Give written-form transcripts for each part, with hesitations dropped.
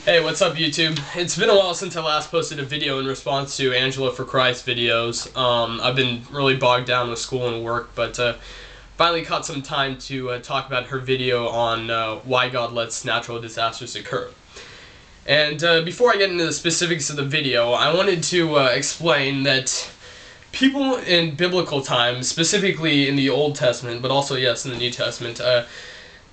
Hey, what's up YouTube? It's been a while since I last posted a video in response to Angela for Christ videos. I've been really bogged down with school and work, but finally caught some time to talk about her video on why God lets natural disasters occur. And before I get into the specifics of the video, I wanted to explain that people in biblical times, specifically in the Old Testament, but also, yes, in the New Testament,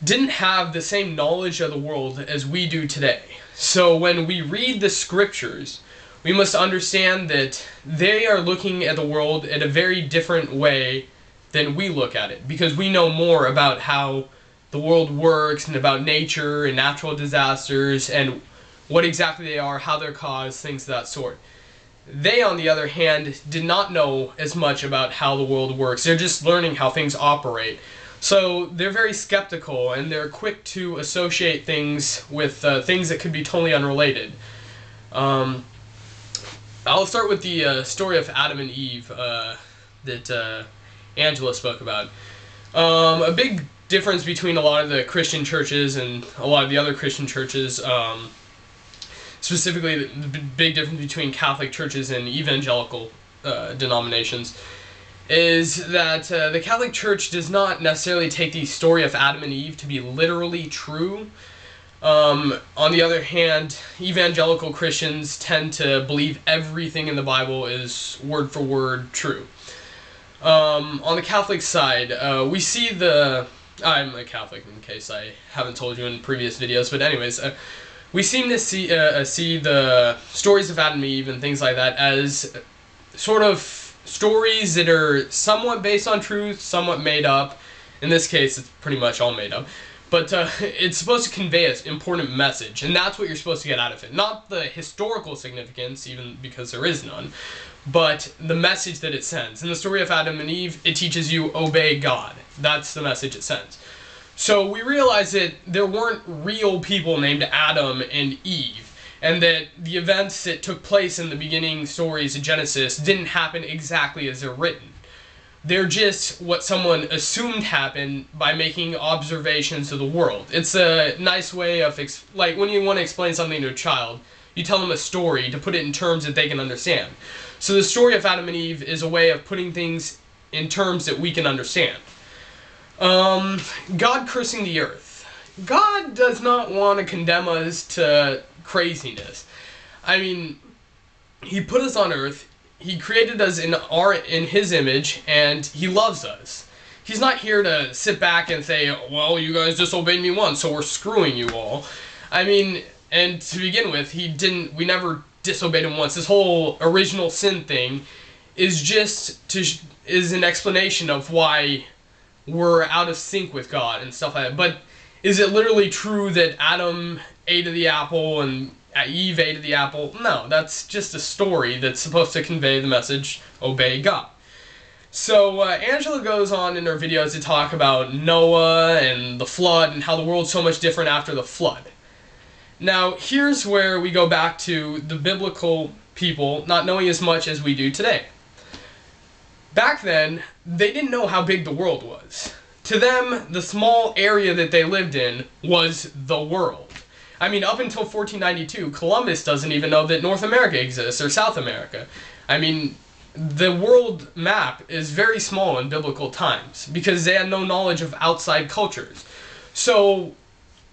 didn't have the same knowledge of the world as we do today. So when we read the scriptures, we must understand that they are looking at the world in a very different way than we look at it, because we know more about how the world works and about nature and natural disasters and what exactly they are, how they're caused, things of that sort. They, on the other hand, did not know as much about how the world works. They're just learning how things operate. So they're very skeptical, and they're quick to associate things with things that could be totally unrelated. I'll start with the story of Adam and Eve that Angela spoke about. A big difference between a lot of the Christian churches and a lot of the other Christian churches, specifically the big difference between Catholic churches and evangelical denominations, is that the Catholic Church does not necessarily take the story of Adam and Eve to be literally true. On the other hand, evangelical Christians tend to believe everything in the Bible is word for word true. On the Catholic side, we see I'm a Catholic in case I haven't told you in previous videos, but anyways, we seem to see the stories of Adam and Eve and things like that as sort of stories that are somewhat based on truth, somewhat made up. In this case, it's pretty much all made up. But it's supposed to convey an important message, and that's what you're supposed to get out of it. Not the historical significance, even because there is none, but the message that it sends. In the story of Adam and Eve, it teaches you obey God. That's the message it sends. So we realize that there weren't real people named Adam and Eve, and that the events that took place in the beginning stories of Genesis didn't happen exactly as they're written. They're just what someone assumed happened by making observations of the world. It's a nice way of, like when you want to explain something to a child, you tell them a story to put it in terms that they can understand. So the story of Adam and Eve is a way of putting things in terms that we can understand. God cursing the earth. God does not want to condemn us to craziness. I mean, he put us on earth, he created us in his image, and he loves us. He's not here to sit back and say, well, you guys disobeyed me once, so we're screwing you all. I mean, and to begin with, we never disobeyed him once. This whole original sin thing is is an explanation of why we're out of sync with God and stuff like that. But is it literally true that Adam ate of the apple and Eve ate of the apple? No, that's just a story that's supposed to convey the message, obey God. So Angela goes on in her videos to talk about Noah and the flood and how the world's so much different after the flood. Now, here's where we go back to the biblical people not knowing as much as we do today. Back then, they didn't know how big the world was. To them, the small area that they lived in was the world. I mean, up until 1492, Columbus doesn't even know that North America exists, or South America. I mean, the world map is very small in biblical times, because they had no knowledge of outside cultures. So,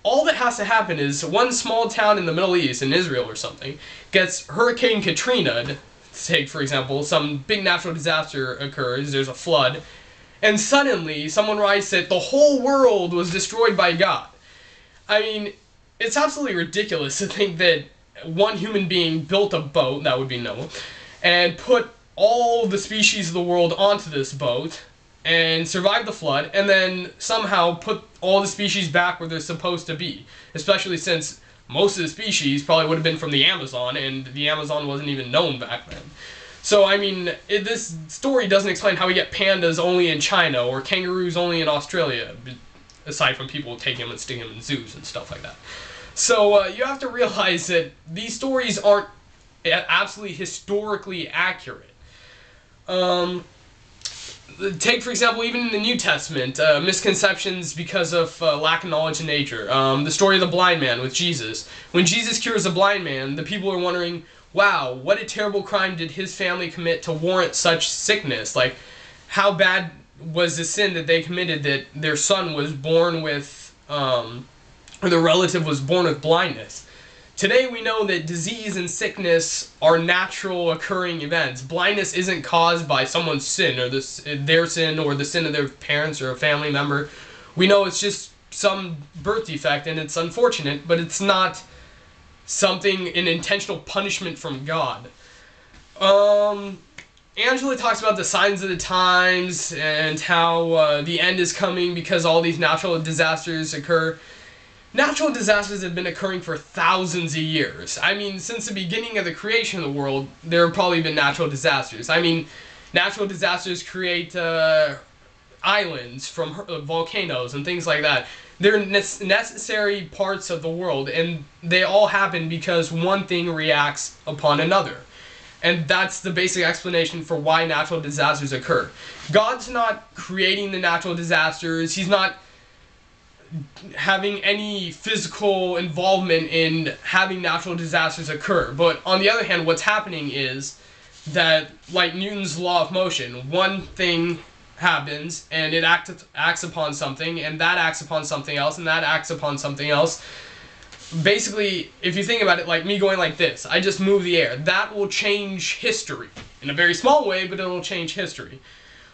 all that has to happen is one small town in the Middle East, in Israel or something, gets Hurricane Katrina, take for example, some big natural disaster occurs, there's a flood, and suddenly someone writes that the whole world was destroyed by God. I mean, it's absolutely ridiculous to think that one human being built a boat, that would be Noah, and put all the species of the world onto this boat and survived the flood, and then somehow put all the species back where they're supposed to be. Especially since most of the species probably would have been from the Amazon, and the Amazon wasn't even known back then. So, I mean, this story doesn't explain how we get pandas only in China, or kangaroos only in Australia, aside from people taking them and sticking them in zoos and stuff like that. So, you have to realize that these stories aren't absolutely historically accurate. Take, for example, even in the New Testament, misconceptions because of lack of knowledge in nature. The story of the blind man with Jesus. When Jesus cures a blind man, the people are wondering, wow, what a terrible crime did his family commit to warrant such sickness? Like, how bad was the sin that they committed that their son was born with, or their relative was born with blindness? Today we know that disease and sickness are natural occurring events. Blindness isn't caused by someone's sin, or their sin, or the sin of their parents or a family member. We know it's just some birth defect, and it's unfortunate, but it's not an intentional punishment from God. Angela talks about the signs of the times and how the end is coming because all these natural disasters occur. Natural disasters have been occurring for thousands of years. I mean, since the beginning of the creation of the world, there have probably been natural disasters. I mean, natural disasters create islands from volcanoes and things like that. They're necessary parts of the world, and they all happen because one thing reacts upon another. And that's the basic explanation for why natural disasters occur. God's not creating the natural disasters. He's not having any physical involvement in having natural disasters occur. But on the other hand, what's happening is that, like Newton's law of motion, one thing happens and it acts upon something, and that acts upon something else, and that acts upon something else. Basically, if you think about it, like me going like this, I just move the air. That will change history. In a very small way, but it'll change history.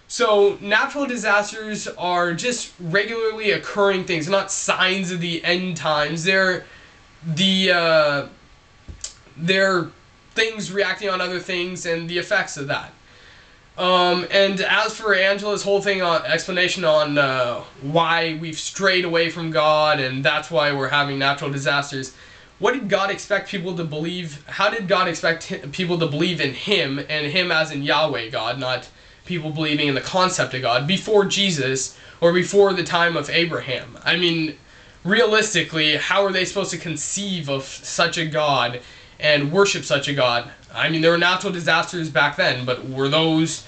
So, natural disasters are just regularly occurring things. They're not signs of the end times. They're things reacting on other things and the effects of that. And as for Angela's whole thing on explanation on why we've strayed away from God and that's why we're having natural disasters, what did God expect people to believe? How did God expect people to believe in Him, and Him as in Yahweh God, not people believing in the concept of God, before Jesus or before the time of Abraham? I mean, realistically, how are they supposed to conceive of such a God and worship such a God? I mean, there were natural disasters back then, but were those